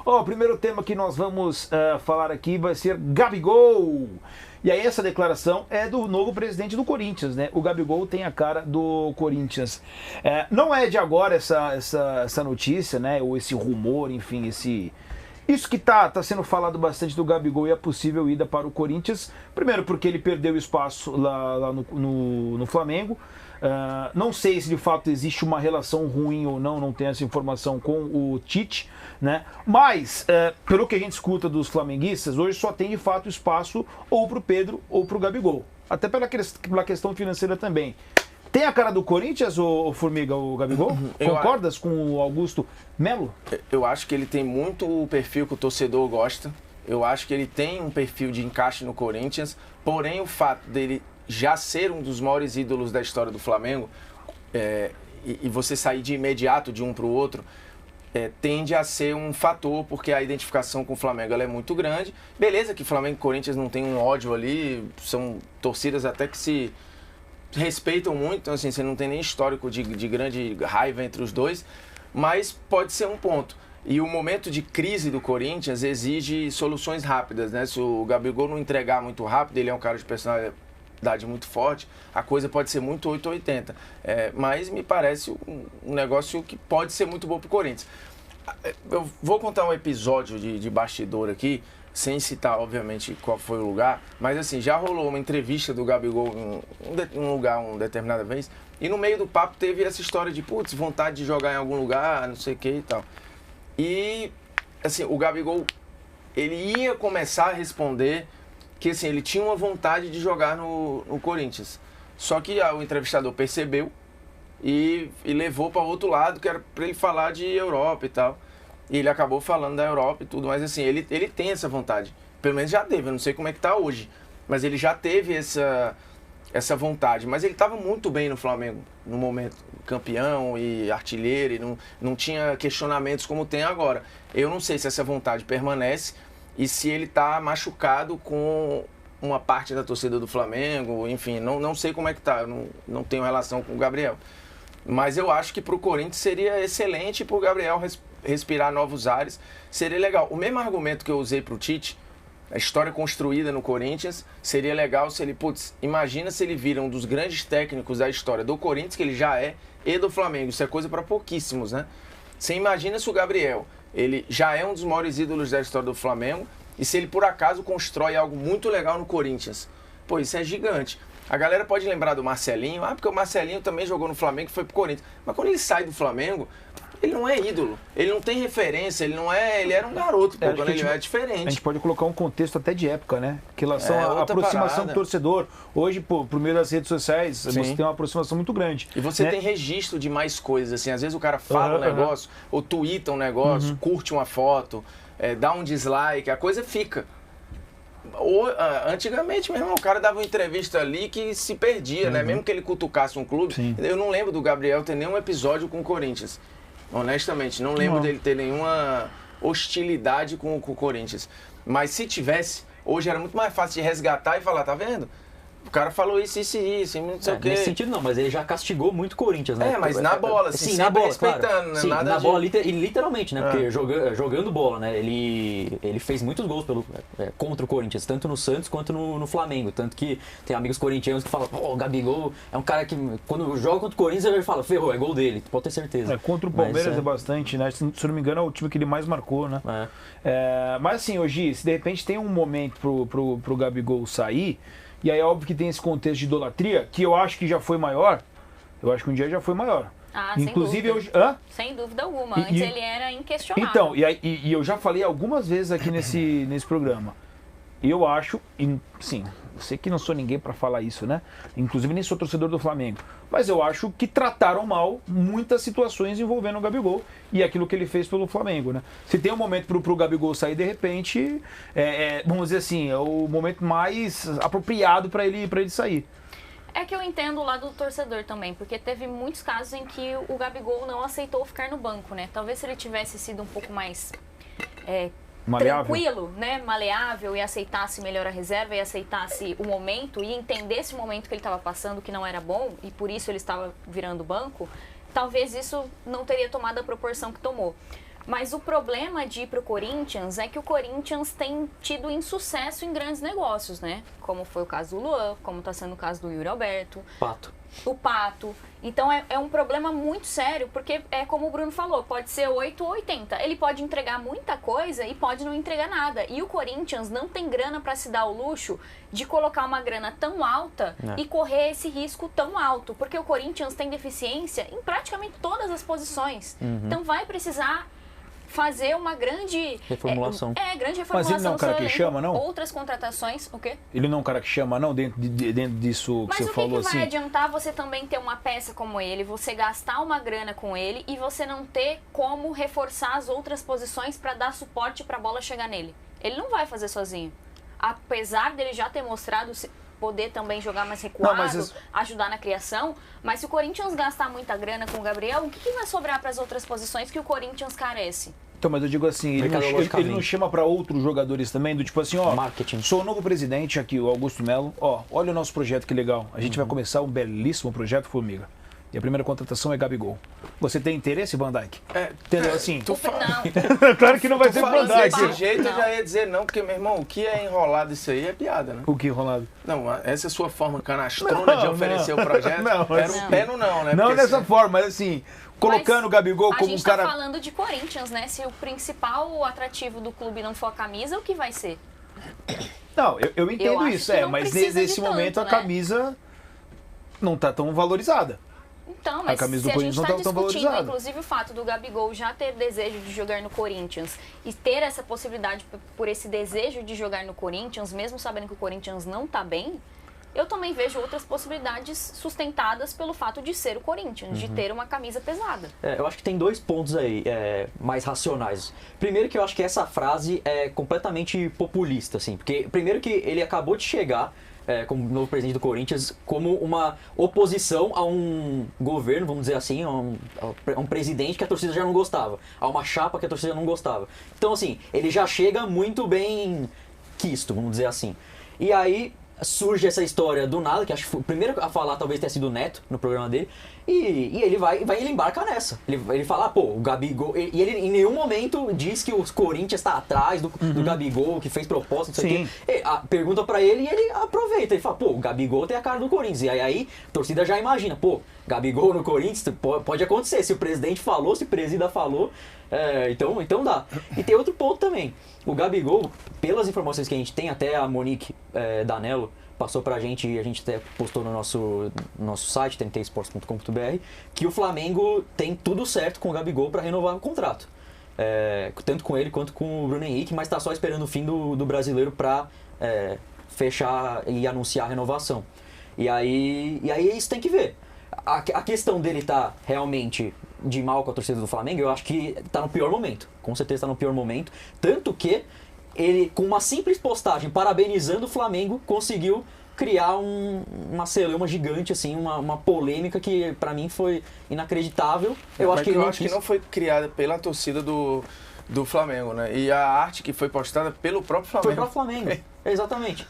Ó, o primeiro tema que nós vamos falar aqui vai ser Gabigol. E aí essa declaração é do novo presidente do Corinthians, né? O Gabigol tem a cara do Corinthians. Não é de agora essa notícia, né? Ou esse rumor, enfim, isso que tá sendo falado bastante do Gabigol e a possível ida para o Corinthians. Primeiro porque ele perdeu espaço lá no Flamengo. Não sei se de fato existe uma relação ruim ou não tenho essa informação com o Tite, né? Mas, pelo que a gente escuta dos flamenguistas, hoje só tem de fato espaço ou para o Pedro ou para o Gabigol. Até pela questão financeira também. Tem a cara do Corinthians, o Formiga, o Gabigol? Concordas com o Augusto Melo? Eu acho que ele tem muito o perfil que o torcedor gosta. Eu acho que ele tem um perfil de encaixe no Corinthians. Porém, o fato dele já ser um dos maiores ídolos da história do Flamengo e você sair de imediato de um para o outro, tende a ser um fator, porque a identificação com o Flamengo ela é muito grande. Beleza que Flamengo e Corinthians não tem um ódio ali, são torcidas até que se respeitam muito, então assim, você não tem nem histórico de grande raiva entre os dois, mas pode ser um ponto. E o momento de crise do Corinthians exige soluções rápidas, né? Se o Gabigol não entregar muito rápido, ele é um cara de personalidade muito forte, a coisa pode ser muito 880. Mas me parece um negócio que pode ser muito bom para o Corinthians. Eu vou contar um episódio de bastidor aqui, sem citar, obviamente, qual foi o lugar, mas assim, já rolou uma entrevista do Gabigol em um lugar, uma determinada vez, e no meio do papo teve essa história de, putz, vontade de jogar em algum lugar, não sei o que e tal. E, assim, o Gabigol, ele ia começar a responder que, assim, ele tinha uma vontade de jogar no Corinthians. Só que o entrevistador percebeu e levou para outro lado, que era para ele falar de Europa e tal. E ele acabou falando da Europa e tudo, mas assim, ele tem essa vontade. Pelo menos já teve, eu não sei como é que tá hoje. Mas ele já teve essa vontade. Mas ele estava muito bem no Flamengo, no momento. Campeão e artilheiro, e não tinha questionamentos como tem agora. Eu não sei se essa vontade permanece e se ele está machucado com uma parte da torcida do Flamengo. Enfim, não sei como é que tá, eu não tenho relação com o Gabriel. Mas eu acho que para o Corinthians seria excelente para o Gabriel respirar novos ares, seria legal. O mesmo argumento que eu usei para o Tite, a história construída no Corinthians, seria legal se ele, imagina se ele vira um dos grandes técnicos da história do Corinthians, que ele já é, e do Flamengo. Isso é coisa para pouquíssimos, né? Você imagina se o Gabriel, ele já é um dos maiores ídolos da história do Flamengo, e se ele por acaso constrói algo muito legal no Corinthians. Pô, isso é gigante. A galera pode lembrar do Marcelinho, porque o Marcelinho também jogou no Flamengo e foi pro Corinthians. Mas quando ele sai do Flamengo, ele não é ídolo, ele não tem referência, ele era um garoto, quando ele é diferente. A gente pode colocar um contexto até de época, né? Que relação à aproximação do torcedor. Hoje, por meio das redes sociais, Sim. Você tem uma aproximação muito grande. E você tem registro de mais coisas, assim, às vezes o cara fala um negócio, ou twitta um negócio, curte uma foto, dá um dislike, a coisa fica. Antigamente, meu irmão, o cara dava uma entrevista ali que se perdia, né? Mesmo que ele cutucasse um clube. Sim. Eu não lembro do Gabriel ter nenhum episódio com o Corinthians. Honestamente, não lembro dele ter nenhuma hostilidade com o Corinthians. Mas se tivesse, hoje era muito mais fácil de resgatar e falar, tá vendo? O cara falou isso, não sei o quê. Nesse sentido não, mas ele já castigou muito o Corinthians, né? Mas na bola, assim, sim, na bola, respeitando, claro. né? Sim, Nada na bola, literalmente, né? Porque jogando bola, né? Ele fez muitos gols contra o Corinthians, tanto no Santos quanto no Flamengo. Tanto que tem amigos corintianos que falam, o Gabigol é um cara que, quando joga contra o Corinthians, ele fala, ferrou, é gol dele, pode ter certeza. Contra o Palmeiras é bastante, né? Se não me engano, é o time que ele mais marcou, né? Mas assim, hoje, se de repente tem um momento pro Gabigol sair, e aí é óbvio que tem esse contexto de idolatria, que eu acho que já foi maior. Eu acho que um dia já foi maior. Inclusive, hoje. Sem dúvida alguma. Antes ele era inquestionável. Então, e eu já falei algumas vezes aqui nesse programa. Eu acho, sim, sei que não sou ninguém para falar isso, né? Inclusive nem sou torcedor do Flamengo. Mas eu acho que trataram mal muitas situações envolvendo o Gabigol e aquilo que ele fez pelo Flamengo, né? Se tem um momento pro Gabigol sair, de repente, vamos dizer assim, é o momento mais apropriado para ele sair. É que eu entendo o lado do torcedor também, porque teve muitos casos em que o Gabigol não aceitou ficar no banco, né? Talvez se ele tivesse sido um pouco mais tranquilo, né, maleável, e aceitasse melhor a reserva e aceitasse o momento e entendesse o momento que ele estava passando, que não era bom, e por isso ele estava virando banco, talvez isso não teria tomado a proporção que tomou. Mas o problema de ir pro Corinthians é que o Corinthians tem tido insucesso em grandes negócios, né? Como foi o caso do Luan, como está sendo o caso do Yuri Alberto. O Pato. Então é um problema muito sério, porque é como o Bruno falou, pode ser 8 ou 80. Ele pode entregar muita coisa e pode não entregar nada. E o Corinthians não tem grana para se dar o luxo de colocar uma grana tão alta e correr esse risco tão alto. Porque o Corinthians tem deficiência em praticamente todas as posições. Então vai precisar fazer uma grande reformulação. Grande reformulação. Mas ele não é um cara que chama, não? Outras contratações, o quê? Ele não é um cara que chama, não, dentro disso que você falou assim? Mas o que vai adiantar você também ter uma peça como ele, você gastar uma grana com ele e você não ter como reforçar as outras posições para dar suporte para a bola chegar nele? Ele não vai fazer sozinho. Apesar dele já ter mostrado poder também jogar mais recuado, ajudar na criação, mas se o Corinthians gastar muita grana com o Gabriel, o que vai sobrar para as outras posições que o Corinthians carece? Então, mas eu digo assim, ele não chama para outros jogadores também, do tipo assim, ó, marketing. Sou o novo presidente aqui, o Augusto Melo, ó, olha o nosso projeto, que legal. A gente vai começar um belíssimo projeto, Formiga. E a primeira contratação é Gabigol. Você tem interesse, Van Dijk? Entendeu? Assim, Não. claro que não vai ser Van Dijk. Desse jeito eu já ia dizer não, porque, meu irmão, o que é enrolado isso aí é piada, né? O que enrolado? Não, essa é a sua forma canastrona de oferecer o projeto. Era um pé no não, né? Não Porque dessa forma, mas assim, colocando o Gabigol como um cara... A gente tá falando de Corinthians, né? Se o principal atrativo do clube não for a camisa, o que vai ser? Não, eu entendo isso, mas nesse momento a camisa não tá tão valorizada. Então, mas a camisa se do a gente está discutindo, valorizada. Inclusive o fato do Gabigol já ter desejo de jogar no Corinthians e ter essa possibilidade por esse desejo de jogar no Corinthians, mesmo sabendo que o Corinthians não está bem, eu também vejo outras possibilidades sustentadas pelo fato de ser o Corinthians, de ter uma camisa pesada. Eu acho que tem 2 pontos aí mais racionais. Primeiro que eu acho que essa frase é completamente populista, assim, porque primeiro que ele acabou de chegar como novo presidente do Corinthians, como uma oposição a um governo, vamos dizer assim, a um presidente que a torcida já não gostava, a uma chapa que a torcida não gostava. Então, assim, ele já chega muito bem quisto, vamos dizer assim. E aí surge essa história do nada, que acho que foi o primeiro a falar talvez tenha sido o Neto no programa dele, e ele embarca nessa. Ele fala, pô, o Gabigol... E ele em nenhum momento diz que o Corinthians está atrás do Gabigol, que fez proposta, não sei o quê. Pergunta pra ele e ele aproveita. Ele fala, pô, o Gabigol tem a cara do Corinthians. E aí a torcida já imagina, pô, Gabigol no Corinthians pode acontecer. Se o presidente falou, se o presida falou, então dá. E tem outro ponto também. O Gabigol, pelas informações que a gente tem, até a Monique Danello passou pra gente, e a gente até postou no nosso site, tntesports.com.br, que o Flamengo tem tudo certo com o Gabigol para renovar o contrato. Tanto com ele quanto com o Bruno Henrique, mas tá só esperando o fim do brasileiro para fechar e anunciar a renovação. E aí isso tem que ver. A questão dele tá realmente de mal com a torcida do Flamengo, eu acho que tá no pior momento. Com certeza tá no pior momento. Tanto que ele, com uma simples postagem parabenizando o Flamengo, conseguiu criar uma celeuma gigante, assim, uma polêmica que pra mim foi inacreditável. Eu acho que não foi criada pela torcida do Flamengo, né? E a arte que foi postada pelo próprio Flamengo. Foi pro Flamengo, exatamente.